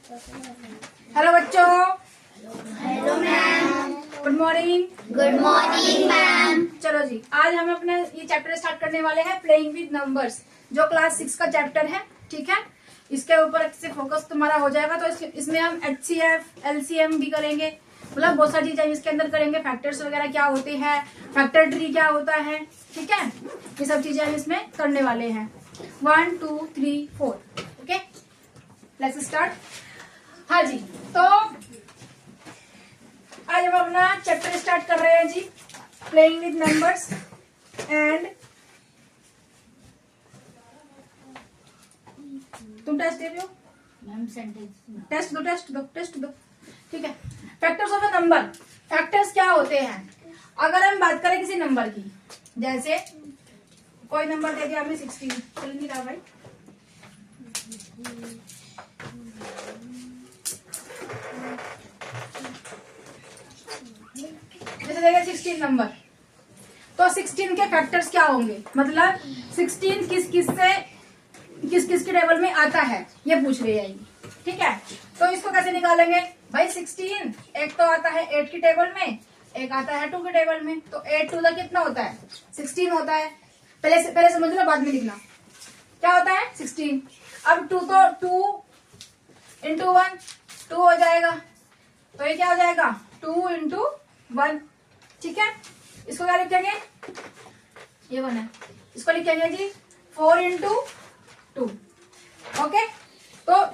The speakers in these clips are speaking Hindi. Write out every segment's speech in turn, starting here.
हेलो बच्चों। Hello ma'am. Good morning. Good morning ma'am. चलो जी, आज हम अपना ये चैप्टर स्टार्ट करने वाले हैं प्लेइंग विद नंबर्स, जो क्लास 6 का चैप्टर है। ठीक है, इसके ऊपर अच्छे से फोकस तुम्हारा हो जाएगा। तो इसमें हम HCF LCM भी करेंगे, मतलब बहुत सारी चीजें इसके अंदर करेंगे। फैक्टर्स वगैरह क्या होते हैं, फैक्टर ट्री क्या होता है, ठीक है, ये सब चीजें हम इसमें करने वाले हैं। 1 2 3 4। Okay, let's start. हाँ जी, तो आज हम अपना चैप्टर स्टार्ट कर रहे हैं जी, प्लेइंग विद नंबर्स। एंड तुम टेस्ट दे रहे हो? मैम सेंटेंस टेस्ट दो। ठीक है, factors of a number. Factors क्या होते हैं? अगर हम बात करें किसी नंबर की, जैसे कोई नंबर दे दिया हमें 16, चल नहीं रहा भाई, जैसे देखिए 16 नंबर, तो 16 के फैक्टर्स क्या होंगे, मतलब 16 किस किस के टेबल में आता है, ये पूछ रही है। ठीक है, तो इसको कैसे निकालेंगे भाई? 16 एक तो आता है 8 की टेबल में, एक आता है 2 की टेबल में। तो 8 2 कितना होता है? 16 होता है। पहले समझ लो, बाद में लिखना। क्या होता है? 16। अब 2 तो 2 इंटू 1 2 हो जाएगा, तो ये क्या हो जाएगा? 2 इंटू 1। ठीक है, इसको क्या लिखेंगे? ये 1 है, इसको लिखेंगे जी 4 इंटू 2। ओके, तो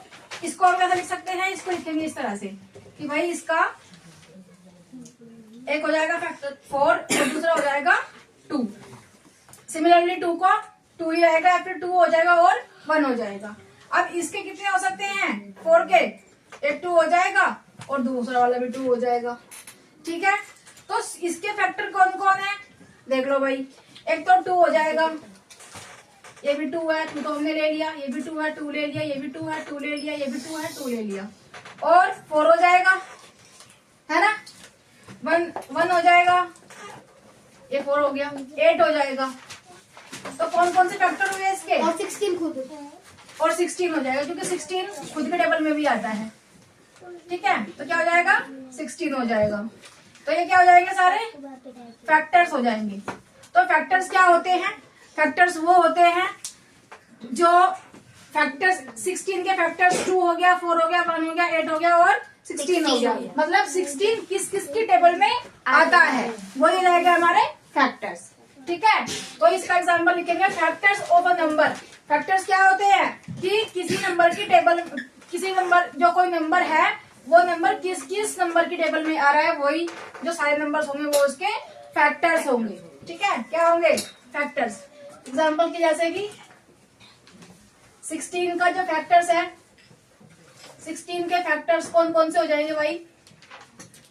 इसको और कैसे लिख सकते हैं? इसको लिखेंगे इस तरह से कि भाई इसका एक हो जाएगा फैक्टर 4 और दूसरा हो जाएगा 2। सिमिलरली 2 को 2 ही रहेगा, या फिर 2 हो जाएगा और 1 हो जाएगा। अब इसके कितने हो सकते हैं? 4 के एक 2 हो जाएगा और दूसरा वाला भी 2 हो जाएगा। ठीक है, तो इसके फैक्टर कौन कौन है देख लो भाई। एक तो 2 हो जाएगा, ये भी 2 है, 2 तो हमने ले लिया, ये भी 2 है, 2 ले लिया, ये भी 2 है, 2 ले लिया, ये भी 2 है, 2 ले लिया, और 4 हो जाएगा, है ना। 1 हो जाएगा, ये 4 हो गया, 8 हो जाएगा। तो कौन कौन से फैक्टर हुए इसके? और 16 खुद और 16 हो जाएगा, क्योंकि 16 खुद के टेबल में भी आता है। ठीक है, तो क्या हो जाएगा? 16 हो जाएगा। तो ये क्या हो जाएंगे? सारे फैक्टर्स हो जाएंगे। तो फैक्टर्स क्या होते हैं? फैक्टर्स वो होते हैं जो फैक्टर्स 16 के फैक्टर्स 2 हो गया, 4 हो गया, 1 हो गया, 8 हो गया और 16 हो गया। मतलब 16 किस की टेबल में आता है, वो ये रहेगा हमारे फैक्टर्स। ठीक है, तो इसका एग्जांपल लिखेंगे, factors of a number. Factors क्या होते हैं कि किसी नंबर की टेबल, किसी नंबर, जो कोई नंबर है वो नंबर किस नंबर की टेबल में आ रहा है, वही जो सारे नंबर्स होंगे वो उसके फैक्टर्स होंगे। ठीक है, क्या होंगे? फैक्टर्स। एग्जांपल की जैसे कि 16 का जो फैक्टर्स है, 16 के फैक्टर्स कौन कौन से हो जाएंगे भाई?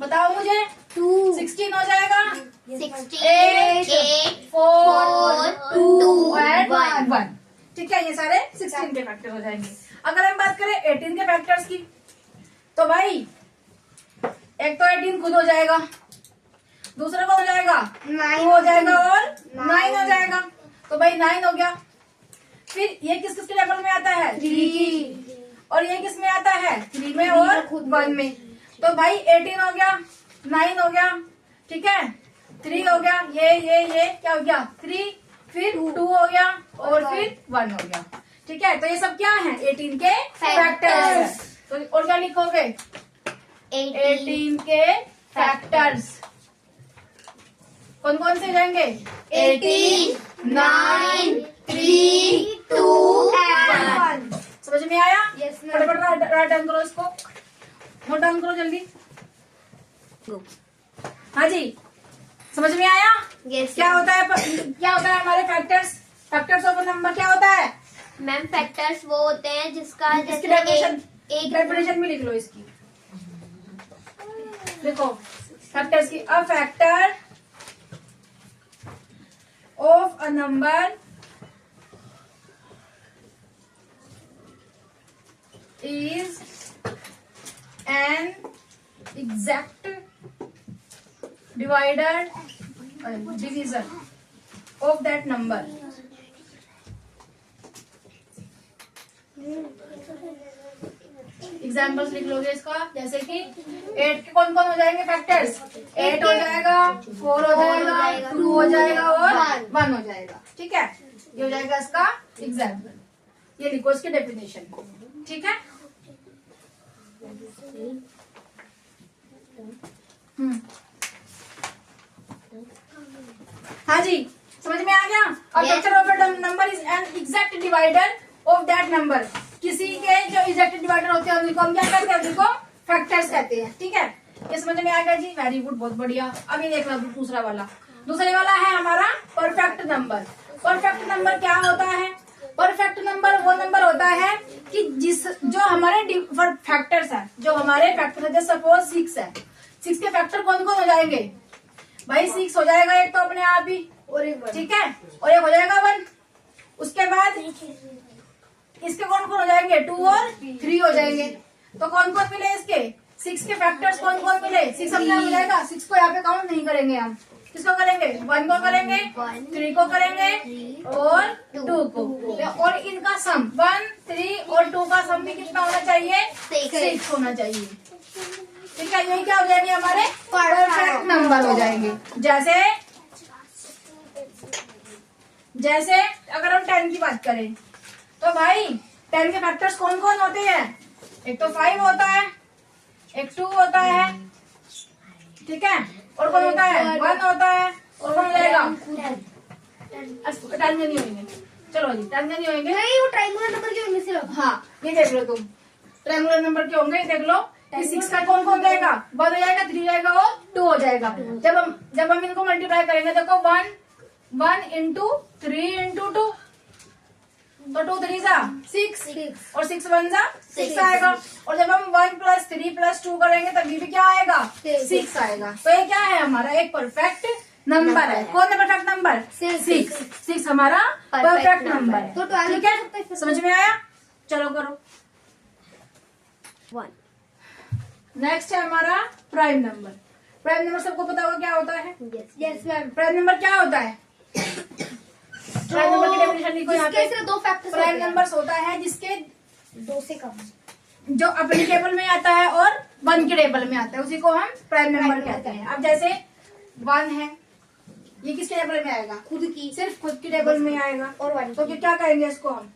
बताओ मुझे। 2 16 हो जाएगा, 16 4 2 एंड 1 1। ठीक है, ये सारे 16 के फैक्टर हो जाएंगे। अगर हम बात करें 18 के फैक्टर्स की, तो भाई एक तो 18 खुद हो जाएगा, दूसरा को हो जाएगा 2 हो जाएगा और 9 हो जाएगा। तो भाई 9 हो गया। फिर ये किस के टेबल में आता है? 3 की। और ये किस में आता है? 3 में और 1 में। तो भाई 18 हो गया, 9 हो गया, ठीक है, 3 हो गया, ये क्या हो गया? 3, फिर 2 हो गया और फिर 1 हो गया। ठीक है, तो ये सब क्या है? 18 के फैक्टर्स। तो और क्या लिखोगे? 18 के फैक्टर्स कौन कौन से जाएंगे? 18 9 3 2 1। समझ में आया? Yes, ma'am. फटाफट राइट डाउन करो, इसको नोट डाउन करो जल्दी। हाँ जी, समझ में आया? Yes, क्या ma'am. होता है हमारे factors? Factors of a number क्या होता है? मैम फैक्टर्स वो होते हैं जिसका इसकी जैसे डेफिनेशन भी लिख लो इसकी। देखो फैक्टर्स की, a factor of a number is an exact division of that number. Examples लिख लोगे इसका, जैसे कि 8 के कौन कौन हो जाएंगे फैक्टर्स? 8 हो जाएगा, 4 हो जाएगा, 2 हो जाएगा और 1 हो जाएगा। ठीक है, ये हो जाएगा इसका एग्जाम्पल। ये लिखो इसकी डेफिनेशन। ठीक है, हाँ जी, समझ में आ गया। और factor of a number is an exact divider of that number. किसी के जो एग्जैक्ट डिवाइडर होते हैं उनको हम क्या कहते हैं? उनको फैक्टर्स कहते हैं। ठीक है, ये समझ में आ गया जी, वेरी गुड, बहुत बढ़िया। अब ये देख लो दूसरा वाला। दूसरे वाला है हमारा परफेक्ट नंबर। परफेक्ट नंबर क्या होता है? परफेक्ट नंबर वो नंबर होता है कि जो हमारे फैक्टर्स है, जो हमारे फैक्टर, जैसे सपोज 6 है, 6 के फैक्टर कौन कौन हो जाएंगे भाई? 6 हो जाएगा एक तो अपने आप ही, और एक, ठीक है, और एक हो जाएगा 1। उसके बाद इसके कौन कौन हो जाएंगे? 2 और 3 हो जाएंगे। तो कौन कौन मिले इसके? 6 के फैक्टर्स कौन कौन मिले? 6 अपने आप हो जाएगा। 6 को यहाँ पे काउंट नहीं करेंगे हम। किसको करेंगे? 1 को करेंगे, 3 को करेंगे और 2 को। और इनका सम 1, 3 और 2 का सम भी कितना होना चाहिए? 6 होना चाहिए। ठीक है, यही क्या हो जाएंगे? हमारे परफेक्ट नंबर हो जाएंगे। जैसे अगर हम 10 की बात करें तो भाई 10 के फैक्टर्स कौन कौन होते हैं? एक तो 5 होता है, एक 2 होता है, ठीक है, और कौन होता है? 1 होता है, और कौन हो जाएगा? 10 में नहीं होंगे। चलो जी, 10 में नहीं होंगे। नहीं, वो ट्रायंगुलर नंबर के होंगे सिर्फ। हाँ, ये देख लो तुम, ट्रायंगुलर नंबर के होंगे। देख लो 6 का कौन कौन जाएगा? 1 हो जाएगा, 3 हो जाएगा और 2 हो जाएगा। जब हम इनको मल्टीप्लाई करेंगे देखो 1 इंटू 3 इंटू 2, तो 2 3 जा 6 और 6 1 जा 6 आएगा। और जब हम 1 + 3 + 2 करेंगे तभी भी क्या आएगा? 6 आएगा। तो ये क्या है? हमारा एक परफेक्ट नंबर है। कौन है परफेक्ट नंबर? 6 हमारा परफेक्ट नंबर है। तो ठीक है, समझ में आया? चलो करो। 1। नेक्स्ट है हमारा प्राइम नंबर। प्राइम नंबर सबको पता होगा क्या होता है? Yes ma'am. प्राइम नंबर क्या होता है? प्राइम नंबर की डेफिनेशन लिखो यहाँ पे। सिर्फ 2 फैक्टर्स प्राइम नंबर्स होता है जिसके 2 से कम, जो अपनी टेबल में आता है और 1 की टेबल में आता है, उसी को हम प्राइम नंबर कहते हैं। अब जैसे 1 है, ये किसके टेबल में आएगा? खुद की, सिर्फ खुद की टेबल में आएगा। और 1 तो क्या कहेंगे इसको हम?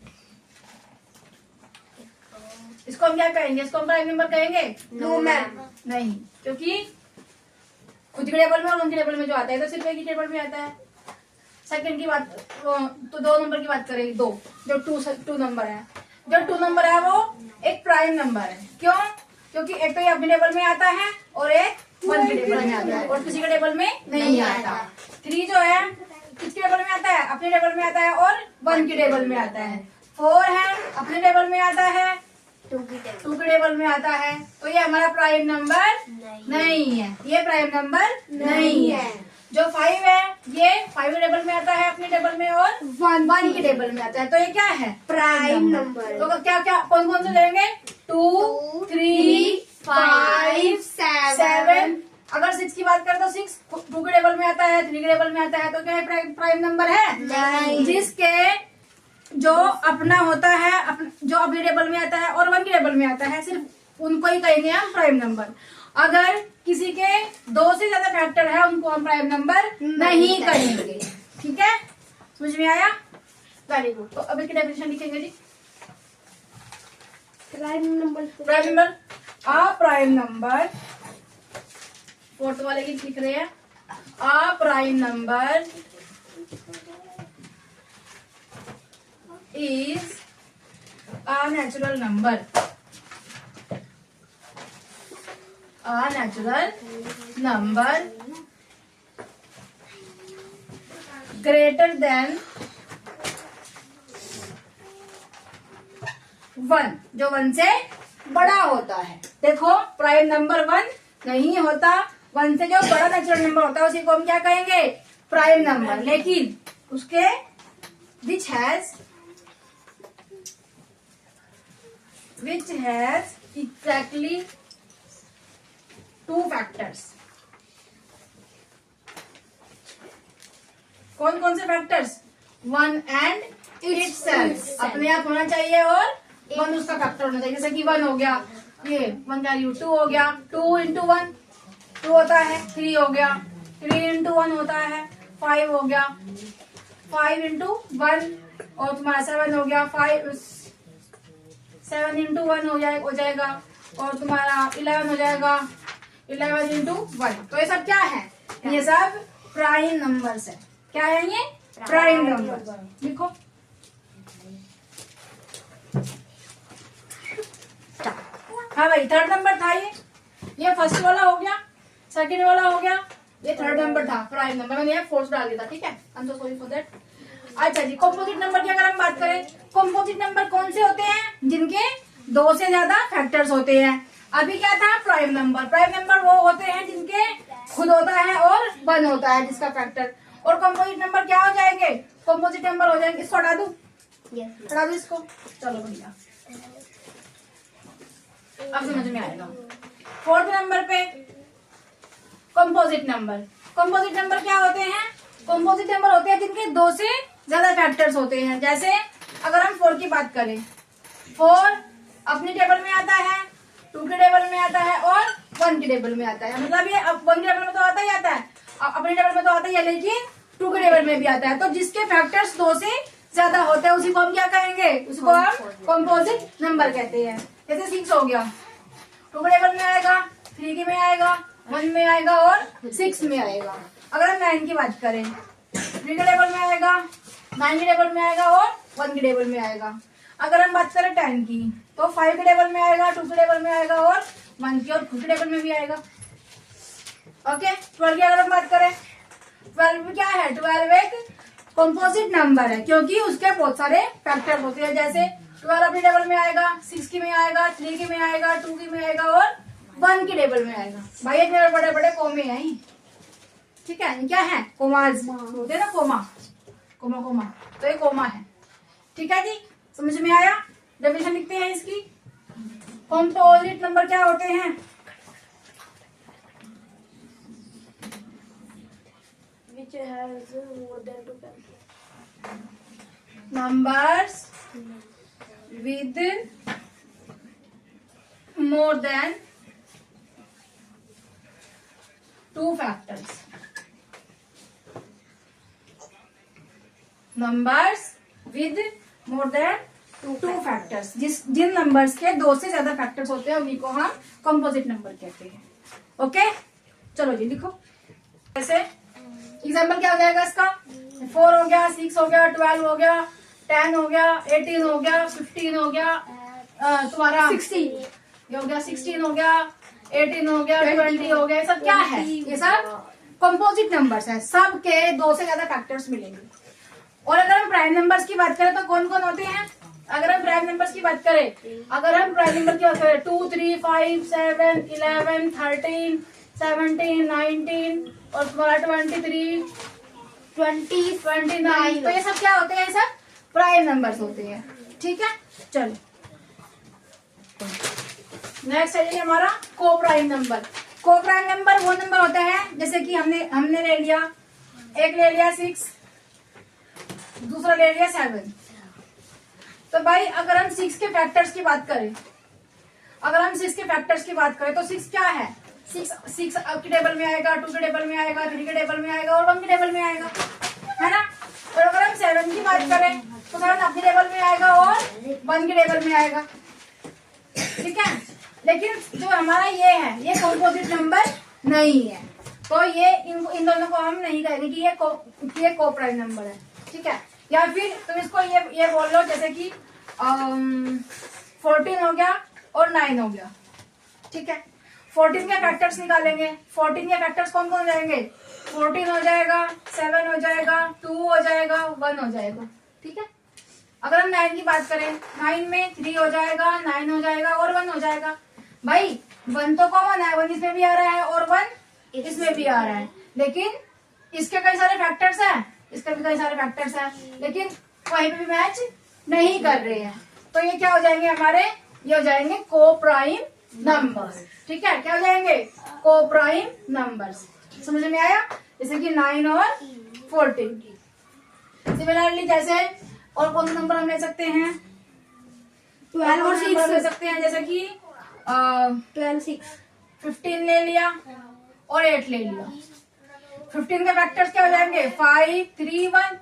इसको हम क्या कहेंगे? इसको हम प्राइम नंबर कहेंगे? नो मैम, नहीं, क्योंकि खुद की टेबल में और 1 की टेबल में जो आता है तो सिर्फ एक ही टेबल में आता है। सेकंड की बात तो 2 नंबर की बात करेंगे। 2 जो 2 नंबर है, जो 2 नंबर है वो एक प्राइम नंबर है। क्यों? क्योंकि एक तो ये अपनी टेबल में आता है और एक 1 की टेबल में आता है और किसी के टेबल में नहीं आता। 3 जो है किसकी टेबल में आता है? अपनी टेबल में आता है और 1 की टेबल में आता है। 4 है, अपनी टेबल में आता है, 2 की के टेबल में आता है। तो ये हमारा प्राइम नंबर नहीं है, ये प्राइम नंबर नहीं है। जो 5 है ये 5 की टेबल में आता है अपनी टेबल में और 1 की टेबल में आता है। तो ये क्या है? Prime number. तो क्या क्या कौन कौन से लेंगे? 2, 3, 5, 7। अगर 6 की बात करें तो 6 2 के टेबल में आता है, 3 के टेबल में आता है। तो क्या है? प्राइम नंबर है नहीं। जिसके जो अपना होता है, जो अपनी टेबल में आता है और 1 की टेबल में आता है, सिर्फ उनको ही कहेंगे हम प्राइम नंबर। अगर किसी के 2 से ज्यादा फैक्टर है उनको हम प्राइम नंबर नहीं कहेंगे। ठीक है, समझ में आया? Very good. तो अब इसकी डेफिनेशन लिखेंगे जी। प्राइम नंबर आ प्राइम नंबर, 4th वाले की लिख रहे हैं। आ prime number is a natural number. A natural number greater than 1, जो 1 से बड़ा होता है। देखो प्राइम नंबर 1 नहीं होता, 1 से जो बड़ा नेचुरल नंबर होता है उसी को हम क्या कहेंगे? Prime number. लेकिन उसके which has exactly 2 factors. कौन कौन से फैक्टर्स? 1 and itself, अपने आप होना चाहिए और 1 उसका फैक्टर होना चाहिए। जैसे कि 1 हो गया ये 1 कैरी 2 हो गया, 2 इंटू 1 2 होता है, 3 हो गया, 3 इंटू 1 होता है 5 हो गया, 5 इंटू 1 और तुम्हारा 7 हो गया, 7 इंटू 1 हो जाएगा और तुम्हारा 11 हो जाएगा, 11 इंटू 1। तो ये सब क्या है? ये सब प्राइम नंबर्स है। क्या है ये? Prime number. लिखो हाँ भाई, थर्ड नंबर था ये फर्स्ट वाला हो गया, सेकंड वाला हो गया, ये थर्ड नंबर था प्राइम नंबर। मैंने यहाँ फोर्थ डाल दिया था, ठीक है, I am so sorry for that. अच्छा जी, कॉम्पोजिट नंबर की अगर हम बात करें, कॉम्पोजिट नंबर कौन से होते हैं? जिनके 2 से ज्यादा फैक्टर्स होते हैं। अभी क्या था? Prime number. प्राइम नंबर वो होते हैं जिनके खुद होता है और 1 होता है जिसका फैक्टर। और कॉम्पोजिट नंबर क्या हो जाएंगे? कॉम्पोजिट नंबर हो जाएंगे, इसको हटा दू, हटा दू इसको, चलो बढ़िया, अब समझ में आएगा। फोर्थ नंबर पे कंपोजिट नंबर। कंपोजिट नंबर क्या होते हैं? कंपोजिट नंबर होते हैं जिनके 2 से ज्यादा फैक्टर्स होते हैं। जैसे अगर हम 4 की बात करें, 4 अपनी टेबल में आता है, 2 के टेबल में आता है और 1 के टेबल में आता है। मतलब ये 1 के टेबल में तो आता ही आता है, अपनी टेबल में तो आता ही है, लेकिन 2 के टेबल में भी आता है। तो जिसके फैक्टर्स 2 से ज्यादा होते हैं उसी को हम क्या कहेंगे? उसको हम कंपोजिट नंबर कहते हैं। जैसे 6 हो गया, 2 के टेबल में आएगा, 3 के में आएगा, 1 में आएगा और 6 में आएगा। अगर हम 9 की बात करें, 3 के टेबल में आएगा, 9 के टेबल में आएगा और 1 के टेबल में आएगा। अगर हम बात करें 10 की, तो 5 के टेबल में आएगा, 2 के टेबल में आएगा और 1 की और 2 के टेबल में भी आएगा। ओके, 12 की अगर हम बात करें, 12 में क्या है? 12 एक कंपोजिट नंबर है क्योंकि उसके बहुत सारे फैक्टर होते हैं। जैसे 12 अपनी टेबल में आएगा, 6 की में आएगा, 3 की में आएगा, 2 की में आएगा और 1 की टेबल में आएगा। भाई एक मेरे बड़े बड़े कोमे हैं, ठीक है, क्या है? कोमाज होते हैं ना, कोमा कोमा कोमा, तो ये कोमा है, ठीक है जी, समझ में आया? डेफिनेशन लिखते हैं इसकी। कंपोजिट नंबर क्या होते हैं? Which has more than 2 factors. Numbers with more than 2 factors. Numbers with more than 2 factors. Jin numbers के 2 से ज्यादा फैक्टर्स होते हैं उन्हीं को हम कंपोजिट नंबर कहते हैं। ओके, चलो जी लिखो। जैसे एग्जाम्पल क्या हो जाएगा इसका? 4 हो गया, 6 हो गया, 12 हो गया, 10 हो गया, 18 हो गया, 15 हो गया, तुम्हारा 16 ये हो गया, 16 हो गया, 18 हो गया, 20 हो गया। सब क्या है? ये सब कंपोजिट नंबर्स है, सब के 2 से ज्यादा फैक्टर्स मिलेंगे। और अगर हम प्राइम नंबर्स की बात करें तो कौन कौन होते हैं? अगर हम प्राइम नंबर्स की बात करें, 2, 3, 5, 7, 11, 13, 17, 19 और तुम्हारा 23, 20, 29, तो ये सब क्या होते हैं? ये सब प्राइम नंबर्स होते हैं, ठीक है। चलो नेक्स्ट है हमारा को प्राइम नंबर। को प्राइम नंबर वो नंबर होता है, जैसे कि हमने ले लिया, एक ले लिया 6, दूसरा ले लिया 7। तो भाई अगर हम 6 के फैक्टर्स की बात करें, तो 6 क्या है? 6 अब के टेबल में आएगा, 2 के टेबल में आएगा, 3 के टेबल में आएगा और 1 के टेबल में आएगा, है ना। और अगर हम 7 की बात करें तो 7 अपने टेबल में आएगा और 1 के टेबल में आएगा, ठीक है। लेकिन जो हमारा ये है, ये कंपोजिट नंबर नहीं है, तो ये इन दोनों को हम नहीं कहेंगे कि ये को प्राइम नंबर है, ठीक है। या फिर तुम इसको ये बोल लो, जैसे कि 14 हो गया और 9 हो गया, ठीक है। 14 के फैक्टर्स निकालेंगे, 14 के फैक्टर्स कौन कौन हो जाएंगे? 14 हो जाएगा, 7 हो जाएगा, 2 हो जाएगा, 1 हो जाएगा, ठीक है। अगर हम 9 की बात करें, 9 में 3 हो जाएगा, 9 हो जाएगा और 1 हो जाएगा। भाई 1 तो कॉमन है, 1 इसमें भी आ रहा है और 1 इसमें भी आ रहा है, लेकिन इसके कई सारे फैक्टर्स हैं, इसके भी कई सारे फैक्टर्स हैं, लेकिन कहीं पे भी मैच नहीं कर रहे हैं। तो ये क्या हो जाएंगे हमारे? ये हो जाएंगे को प्राइम नंबर्स, ठीक है। क्या हो जाएंगे? को प्राइम नंबर्स। समझ में आया? जैसे कि 9 और 14। सिमिलरली जैसे और कौन सा नंबर हम ले सकते हैं? 12 और 6 ले सकते हैं, जैसे कि 12 6 15 ले लिया और 8 ले लिया। 15 के फैक्टर्स क्या हो जाएंगे 5 3 1,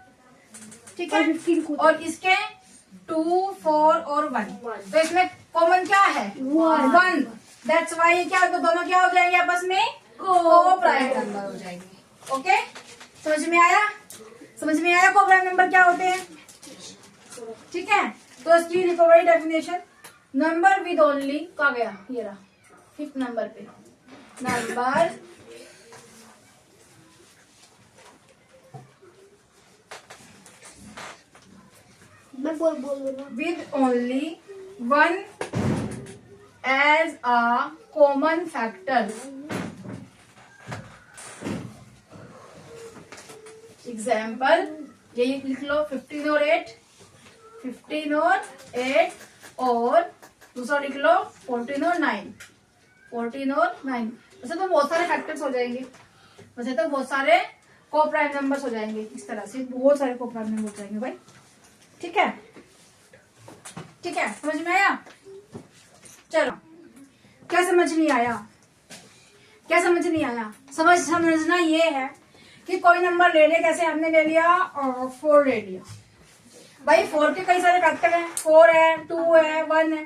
ठीक है। 15 और इसके 2 4 और 1, तो इसमें कॉमन क्या है 1। दैट्स वाई ये क्या दोनों क्या हो जाएंगे आपस में को प्राइम नंबर हो जाएंगे। ओके, समझ में आया? समझ में आया को प्राइम नंबर क्या होते हैं? ठीक है, तो इसकी recovery definition number with only कहा गया, ये रहा 5th नंबर पे, नंबर मैं बोल रहा with only one as a common factor। Example यही लिख लो 15 और 8, 15 और 8, और दूसरा लिख लो 14 और 9, 14 और 9। वैसे तो बहुत सारे फैक्टर्स हो जाएंगे, वैसे तो बहुत सारे को प्राइम नंबर्स हो जाएंगे, इस तरह से बहुत सारे को प्राइम नंबर हो जाएंगे भाई। ठीक है, ठीक है, समझ में आया? चलो, क्या समझ नहीं आया? क्या समझ नहीं आया? समझना ये है कि कोई नंबर ले लिया, कैसे हमने ले लिया 4 ले लिया भाई। 4 के कई सारे फैक्टर हैं, 4 है 2 है 1 है,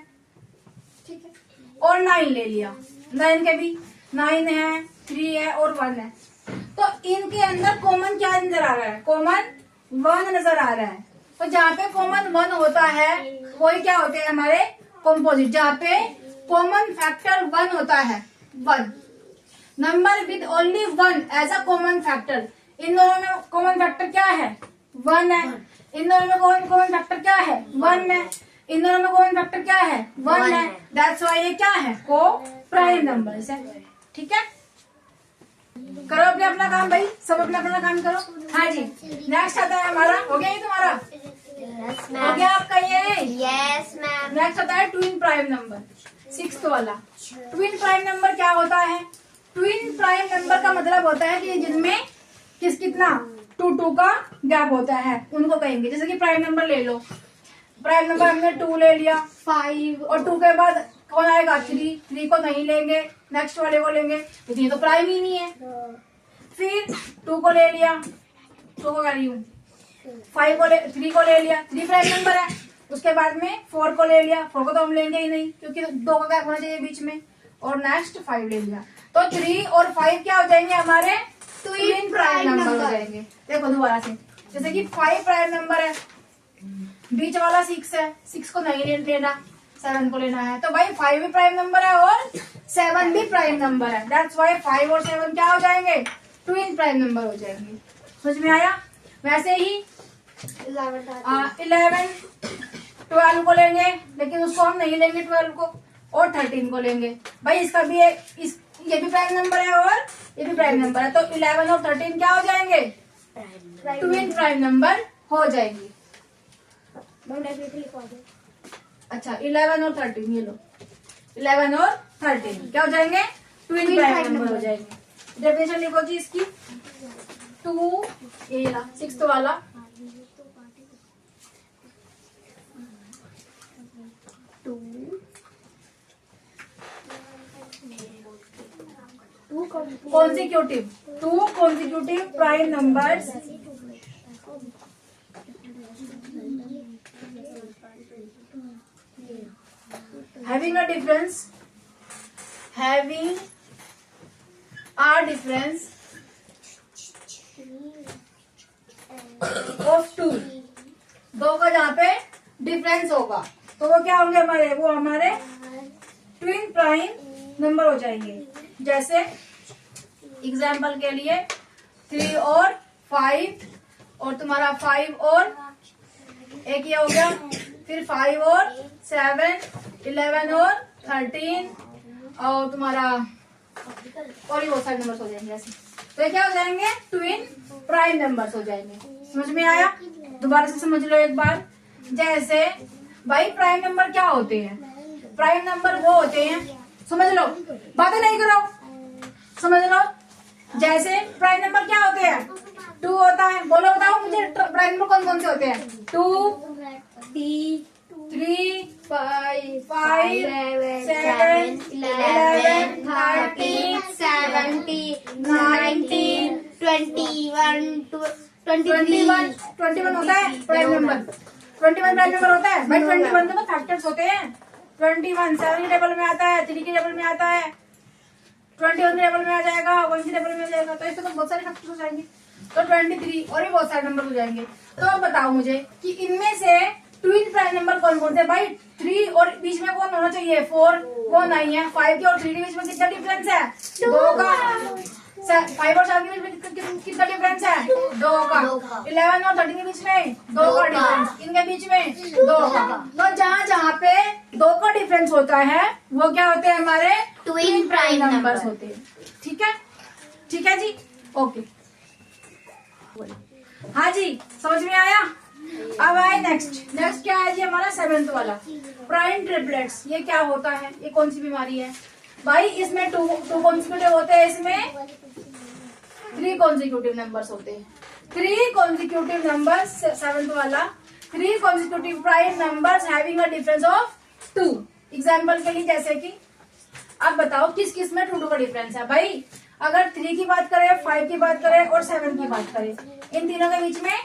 ठीक है। और 9 ले लिया, 9 के भी 9 है 3 है और 1 है। तो इनके अंदर कॉमन क्या नजर आ रहा है? कॉमन 1 नजर आ रहा है। तो जहाँ पे कॉमन 1 होता है वही क्या होते हैं हमारे कॉम्पोजिट। जहाँ पे कॉमन फैक्टर 1 होता है 1, number with only 1 as a common factor. इन दोनों में कॉमन फैक्टर क्या है 1 है, इन दोनों में कॉमन फैक्टर क्या है 1 है, इन दोनों में कॉमन फैक्टर क्या है 1 है। दैट्स व्हाई ये क्या है को प्राइम नंबर्स है। ठीक है, करो अपने अपना काम भाई, सब अपना अपना काम करो। हाँ जी, नेक्स्ट आता है हमारा, हो गया ये तुम्हारा? हो गया आपका ये? Yes ma'am. नेक्स्ट आता है ट्विन प्राइम नंबर, 6th वाला। ट्विन प्राइम नंबर क्या होता है? ट्विन प्राइम नंबर का मतलब होता है कि जिनमें कितना 2 का गैप होता है, उनको कहेंगे। जैसे कि प्राइम नंबर ले लो, प्राइम नंबर हमने 2 ले लिया, 5 और 2 के बाद कौन आएगा 3 को नहीं लेंगे, नेक्स्ट वाले को लेंगे, तो ये तो प्राइम ही नहीं है। फिर 2 को ले लिया, 2 को कर रही हूँ, 3 को ले लिया, 3 प्राइम नंबर है। उसके बाद में 4 को ले लिया, 4 को तो हम लेंगे ही नहीं क्योंकि 2 का गैप होना चाहिए बीच में, और नेक्स्ट 5 ले लिया। तो 3 और 5 क्या हो जाएंगे हमारे ट्विन प्राइम नंबर हो जाएंगे। देखो दोबारा से, जैसे कि 5 प्राइम नंबर है, बीच वाला 6 है, 6 को नहीं लेना, 7 को लेना है, तो भाई 5 भी प्राइम नंबर है और 7 भी प्राइम नंबर है। दैट्स व्हाई 5 और 7 क्या हो जाएंगे ट्विन प्राइम नंबर हो जाएंगे। समझ में आया? वैसे ही 11 12 को लेंगे, लेकिन उसको हम नहीं लेंगे 12 को, और 13 को लेंगे। भाई इसका भी ये भी प्राइम नंबर है और ये भी प्राइम नंबर है, तो 11 और 13 क्या हो जाएंगे ट्विन प्राइम नंबर हो जाएंगे। अच्छा, 11 और 13 ये लो, 11 और 13 क्या हो जाएंगे ट्विन प्राइम नंबर हो जाएंगे। डेफिनेशन लिखो जी इसकी, 2 ये ला 6th वाला, 2 consecutive prime numbers having a difference of 2, 2 का जहाँ पे डिफरेंस होगा तो वो क्या होंगे हमारे, वो हमारे ट्विन प्राइम नंबर हो जाएंगे। जैसे एग्जाम्पल के लिए 3 और 5, और तुम्हारा 5 और एक ये हो गया, फिर 5 और 7, 11 और 13, और तुम्हारा और ये बहुत सारे नंबर्स हो जाएंगे ऐसे। तो ये क्या हो जाएंगे ट्विन प्राइम नंबर्स हो जाएंगे। समझ में आया? दोबारा से समझ लो एक बार। जैसे भाई प्राइम नंबर क्या होते हैं? प्राइम नंबर वो होते हैं, समझ लो, बातें नहीं करो, समझ लो। जैसे प्राइम नंबर क्या होते हैं? 2 होता है, बोलो बताओ मुझे प्राइम नंबर कौन कौन से होते हैं? 2, 3 5 5 7 11 13 17 19 21 21 21 होता है प्राइम नंबर। 21 प्राइम नंबर होता है भाई। 21 तो फैक्टर्स होते हैं। 21 7 के टेबल में आता है, 3 के टेबल में आता है, 21 के टेबल में आ जाएगा, 1 के टेबल में आ जाएगा। तो इसमें तो बहुत सारे फैक्टर्स हो जाएंगे। तो 23 और भी बहुत सारे नंबर हो जाएंगे। तो अब बताओ मुझे कि इनमें से ट्विन प्राइम नंबर कौन कौन से भाई। 3 और बीच में कौन होना चाहिए 4, वो नहीं है। 5 के और 3 के बीच में कितना डिफरेंस है 2 का। 5 और 7 के बीच में कितना डिफरेंस है 2 का। 11 और 13 के बीच में 2 का डिफरेंस, इनके बीच में 2 का। तो जहाँ जहाँ पे 2 का डिफरेंस होता है वो क्या होते हैं हमारे ट्विन प्राइम नंबर्स होते हैं। ठीक है, ठीक है जी, ओके। हाँ जी, समझ में आया। अब आए नेक्स्ट क्या है जी हमारा 7th वाला प्राइम ट्रिपलेट्स। ये क्या होता है, ये कौन सी बीमारी है भाई। इसमें टू कॉन्सिक्यूटिव होते हैं, इसमें 3 कॉन्सिक्यूटिव नंबर्स होते हैं। 3 कॉन्सिक्यूटिव नंबर्स 7th वाला। 3 consecutive prime numbers having a difference of 2। Example के लिए जैसे कि अब बताओ किस किस में 2 का डिफरेंस है भाई। अगर 3 की बात करें, 5 की बात करें और 7 की बात करें, इन तीनों के बीच में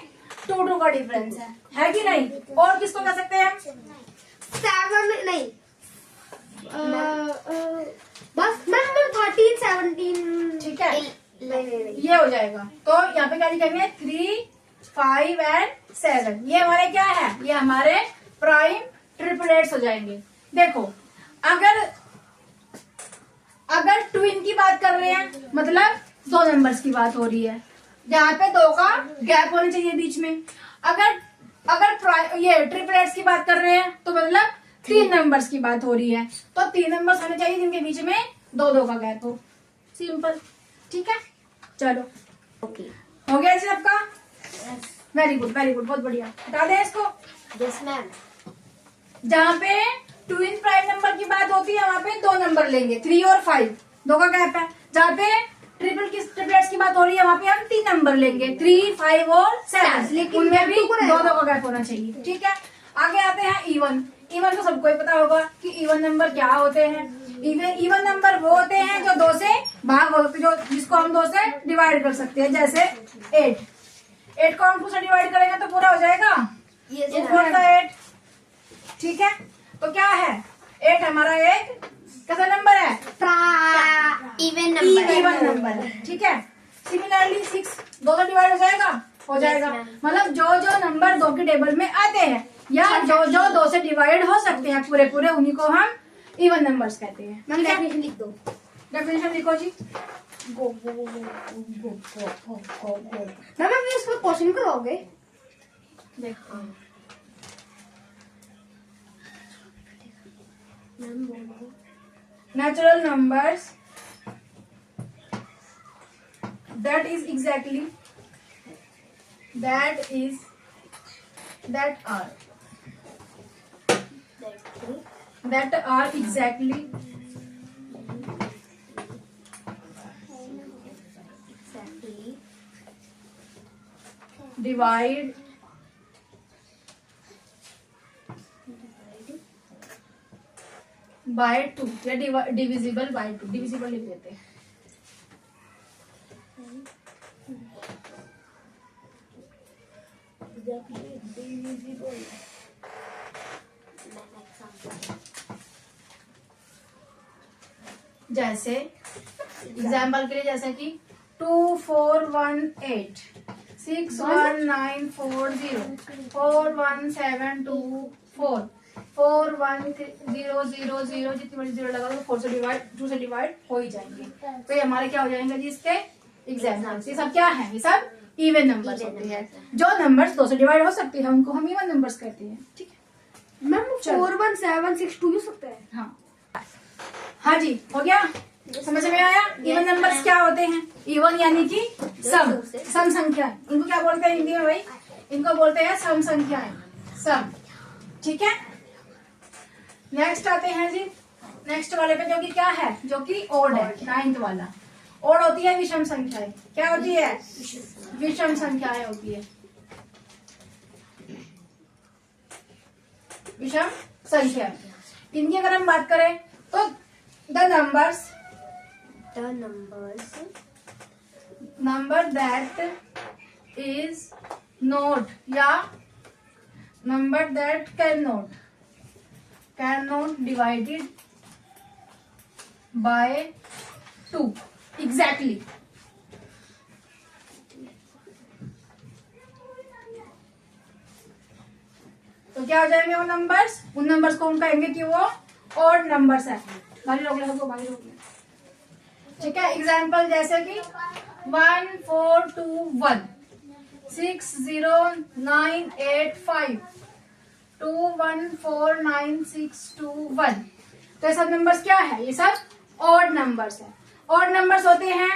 2 का डिफरेंस है कि नहीं। और किसको कह सकते हैं हम 7 नहीं बस मैम 13 17। ठीक है, नहीं ये हो जाएगा। तो यहाँ पे क्या लिखेंगे 3 5 एंड 7। ये हमारे क्या है, ये हमारे प्राइम ट्रिपलेट्स हो जाएंगे। देखो अगर ट्विन की बात कर रहे हैं मतलब 2 नंबर्स की बात हो रही है, जहाँ पे 2 का गैप होना चाहिए बीच में। अगर ये ट्रिपलेट्स की बात कर रहे हैं तो मतलब 3 नंबर्स की बात हो रही है। तो 3 नंबर्स होने चाहिए जिनके बीच में 2 का गैप हो। सिंपल, ठीक है। चलो ओके हो गया जी सबका। वेरी गुड, बहुत बढ़िया। बता दें इसको। Yes ma'am. जहाँ पे ट्विन प्राइम नंबर की बात होती है वहाँ पे 2 नंबर लेंगे, 3 और 5, 2 का गैप है। जहाँ पे ट्रिपलेट्स की बात हो रही है वहाँ पे हम 3 नंबर लेंगे, 3 5 और 7। लेकिन उनमें भी 2 2 का गैप होना चाहिए। ठीक है, आगे आते हैं इवन। इवन तो सबको ही पता होगा कि इवन नंबर क्या होते हैं। इवन नंबर वो होते हैं जो 2 से भाग हो सकते, जो जिसको हम 2 से डिवाइड कर सकते हैं। जैसे 8 को हम 2 से डिवाइड करेंगे तो पूरा हो जाएगा। यस 4 का 8। ठीक है, तो क्या है 8 हमारा एक कैसा नंबर है इवन इवन नंबर है। ठीक है, सिमिलरली 6 2 से डिवाइड हो जाएगा। मतलब जो नंबर 2 के टेबल में आते हैं या जो 2 से डिवाइड हो सकते हैं पूरे उन्हीं को हम इवन नंबर्स कहते हैं। मैम डेफिनेशन लिख दो। डेफिनेशन लिखो जी। मैम इसको क्वेश्चन कराओगे। देखो मैम बोलो। natural numbers that are exactly divide by 2 या divisible by 2। डिविजिबल लिख देते हैं। जैसे एग्जाम्पल के लिए जैसे कि 2418 61940 41724 41000 जितनी बड़ी जीरो लगा तो 2 से डिवाइड हो ही जाएंगे। तो ये हमारे क्या हो जाएंगे जी इसके एग्जाम्पल्स। ये सब क्या है, ये सब इवन नंबर्स होते हैं। जो नंबर्स 2 से डिवाइड हो सकते हैं उनको हम इवन नंबर्स कहते हैं। ठीक है मैम 41762 हो सकता है। हाँ जी, हो गया, समझ में आया। इवन नंबर्स क्या होते हैं, इवन यानी कि सम संख्या। इनको क्या बोलते हैं हिंदी में भाई, इनको बोलते हैं सम संख्याएं, सम। ठीक है, नेक्स्ट आते हैं जी नेक्स्ट वाले पे जो कि क्या है, जो कि ओड है। 9th वाला ओड होती है विषम संख्याएं। क्या होती है, विषम संख्याएं होती है। विषम संख्या। इनकी अगर हम बात करें तो the number that is not या number that can not divided by 2 exactly. तो क्या हो जाएंगे वो नंबर्स? उन नंबर्स को हम कहेंगे कि वो ऑड नंबर्स है। बाहर रोक ले सबको, बाहर रोक ले। ठीक है, एग्जाम्पल जैसे कि 1 4 2 1 6 0 9 8 5 2 1 4 9 6 2 1। तो ये सब नंबर्स क्या है? ये सब ऑड नंबर्स है। ऑड नंबर्स होते हैं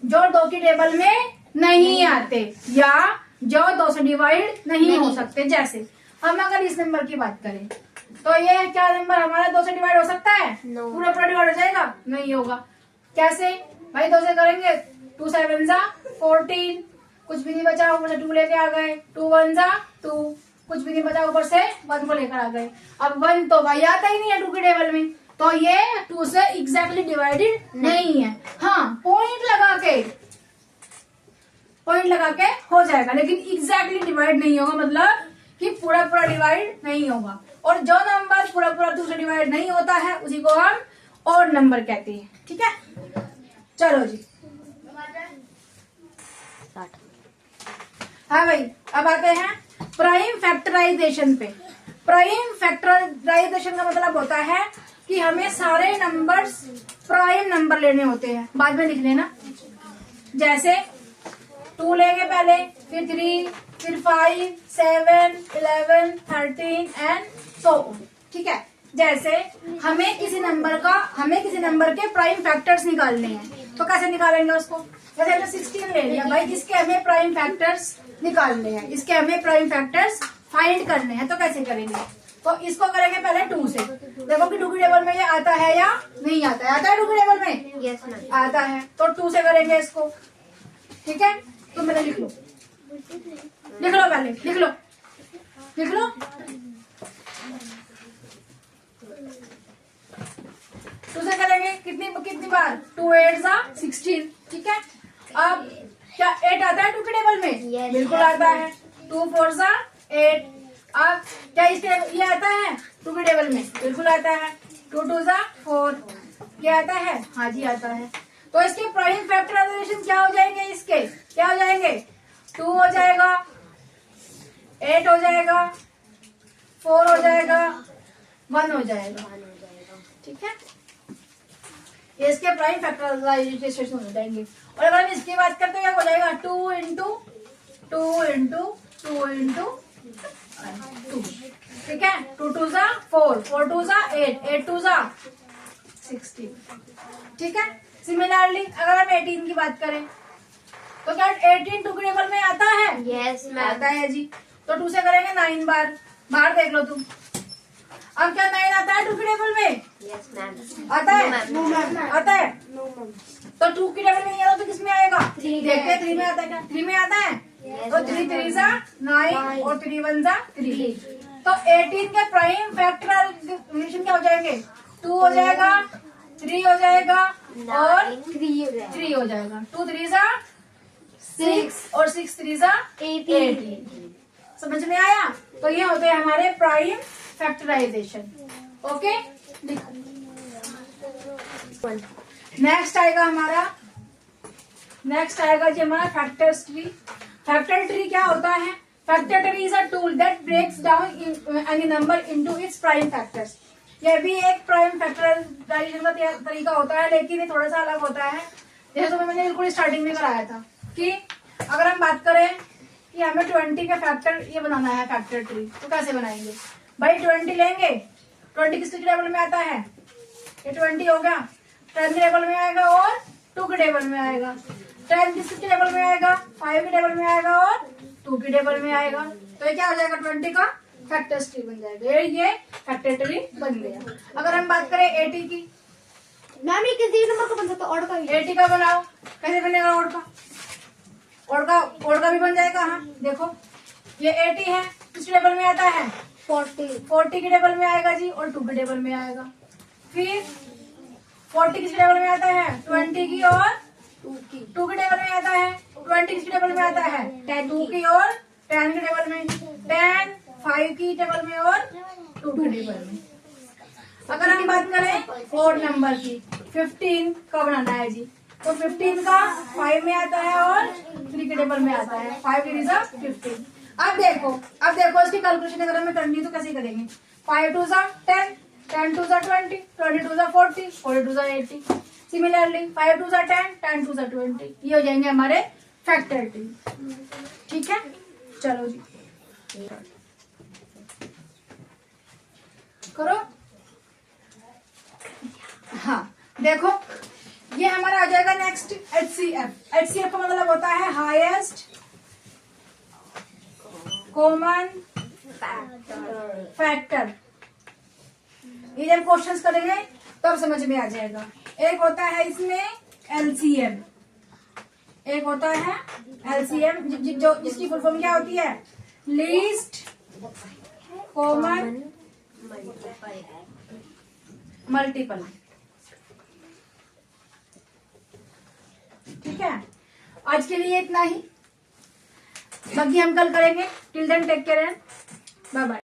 जो 2 की टेबल में नहीं आते या जो 2 से डिवाइड नहीं हो सकते। जैसे हम अगर इस नंबर की बात करें तो ये क्या नंबर हमारा 2 से डिवाइड हो सकता है? पूरा पूरा डिवाइड हो जाएगा? नहीं होगा। कैसे भाई? 2 से करेंगे 2 7 जा 14, कुछ भी नहीं बचा, ऊपर से 2 लेके आ गए, 2 1 जा 2, कुछ भी नहीं बचा, ऊपर से 1 को लेकर आ गए। अब 1 तो भाई आता ही नहीं है 2 की टेबल में, तो ये 2 से एग्जैक्टली डिवाइडेड नहीं है। हाँ, पॉइंट लगा के हो जाएगा, लेकिन एग्जैक्टली डिवाइड नहीं होगा, मतलब कि पूरा पूरा डिवाइड नहीं होगा। और जो नंबर पूरा पूरा 2 से डिवाइड नहीं होता है उसी को हम ऑड नंबर कहते हैं। ठीक है, चलो जी। हाँ भाई, अब आते हैं प्राइम फैक्टराइजेशन पे। प्राइम फैक्टराइजेशन का मतलब होता है कि हमें सारे नंबर्स प्राइम नंबर लेने होते हैं, बाद में लिख लेना। जैसे 2 लेंगे पहले, फिर 3, फिर 5 7 11 13 एंड सो ऑन। ठीक है, जैसे हमें किसी नंबर के प्राइम फैक्टर्स निकालने हैं, तो कैसे निकालेंगे उसको? जैसे हमने 16 ले लिया भाई, इसके हमें प्राइम फैक्टर्स निकालने हैं, इसके हमें प्राइम फैक्टर्स फाइंड करने हैं, तो कैसे करेंगे? तो इसको करेंगे पहले 2 से। देखो कि 2 की टेबल में ये आता है या नहीं आता है? आता है 2 की टेबल में? Yes ma'am. आता है, तो 2 से करेंगे इसको। ठीक है, तो मैंने लिख लो पहले, लिख लो। 2 से करेंगे कितनी बार? 2 8 जा 16। ठीक है, अब क्या 8 आता है 2 की टेबल में? Yes. बिल्कुल आता है। 2 4 जा 8। अब क्या ये आता है 2 की टेबल में? बिल्कुल आता है। 2 2 जा 4। क्या आता है? हाँ जी, आता है। तो इसके प्राइम फैक्टराइजेशन क्या हो जाएंगे? इसके क्या हो जाएंगे? 2 हो जाएगा, 8 हो जाएगा, 4 हो जाएगा, 1 हो जाएगा। ठीक है, ये इसके प्राइम फैक्टराइजेशन हो जाएंगे। और अगर हम इसकी बात करते हैं क्या हो जाएगा? 2 इंटू 2 इंटू 2 इंटू 2। ठीक है, 2 2 जा 4, 4 2 जा 8, 8 2 जा 16। ठीक है, सिमिलरली अगर हम 18 की बात करें तो क्या 18 2 की टेबल में आता है? Yes ma'am. आता है जी। तो 2 से करेंगे 9 बार, बाहर देख लो तुम। अब क्या 9 आता है 2 की टेबल में? Yes ma'am. आता है? No, ma'am. आता है। No ma'am. तो 2 की टेबल में नहीं आता तो किस में आएगा? 3 देखते हैं 3 में आता है क्या? 3 में आता है। Yes, तो 3 3 जा 9 और 3 1 जा 3। तो 18 के प्राइम फैक्टराइजेशन क्या हो जाएंगे? 2 हो जाएगा, 3 हो जाएगा और 3 हो जाएगा। 2 3 जा 6 और 6 3 जा 18। समझ में आया? तो ये होते हैं हमारे प्राइम फैक्टराइजेशन। ओके, नेक्स्ट आएगा जी हमारा फैक्टर्स ट्री। फैक्टर ट्री क्या होता है? Factor tree is a tool that breaks down any number into its prime factors. यह भी एक प्राइम फैक्टराइजेशन का तरीका होता है, लेकिन ये थोड़ा सा अलग होता है। जैसे तो मैंने बिल्कुल स्टार्टिंग में कराया था कि अगर हम बात करें कि हमें 20 का फैक्टर ये बनाना है फैक्टर ट्री, तो कैसे बनाएंगे भाई? 20 लेंगे, 20 किसके टेबल में आता है? ये 20 हो गया, 10 के टेबल में आएगा और 2 के टेबल में आएगा। 10 किसके टेबल में आएगा? 5 के टेबल में आएगा और 2 के टेबल में आएगा। तो ये क्या हो जाएगा? 20 का फैक्टर ट्री बन जाएगा। ये फैक्टर ट्री बन गया। अगर हम बात करें 80 की, मैम ये किसी नंबर का बन सकता है? ऑड का? 80 का बनाओ, कैसे बनेगा? ऑड का भी बन जाएगा। हाँ देखो, ये 80 है, किस टेबल में आता है? 40 के टेबल में आएगा जी और 2 के टेबल में आएगा। फिर 40 किस टेबल में आता है? 20 की और 2 के टेबल में आता है। 20 किस टेबल में आता है? 2 की और 10 के टेबल में। 10 5 की टेबल में और 2 के टेबल में। अगर हम बात करें ओड नंबर की, 15 का बनाना है जी, तो 15 का 5 में आता है और 3 के टेबल में आता है। 5 की रिजर्व 15। अब देखो इसकी कैलकुलेशन अगर हमें करनी है तो कैसे करेंगे? 5 2 10, 10 2 20, 20 2 40, 40 2 80। सिमिलरली 5 2 10, 10 2 20। ये हो जाएंगे हमारे फैक्टर। ठीक है, चलो जी करो। हाँ देखो, ये हमारा आ जाएगा नेक्स्ट HCF। HCF का मतलब होता है हाईएस्ट कॉमन फैक्टर। ये जब क्वेश्चंस करेंगे तब समझ में आ जाएगा। एक होता है इसमें LCM, एक होता है LCM जो जिसकी फुल फॉर्म क्या होती है? Least common multiple. ठीक है, आज के लिए इतना ही, बाकी हम कल करेंगे। Till then take care and bye bye.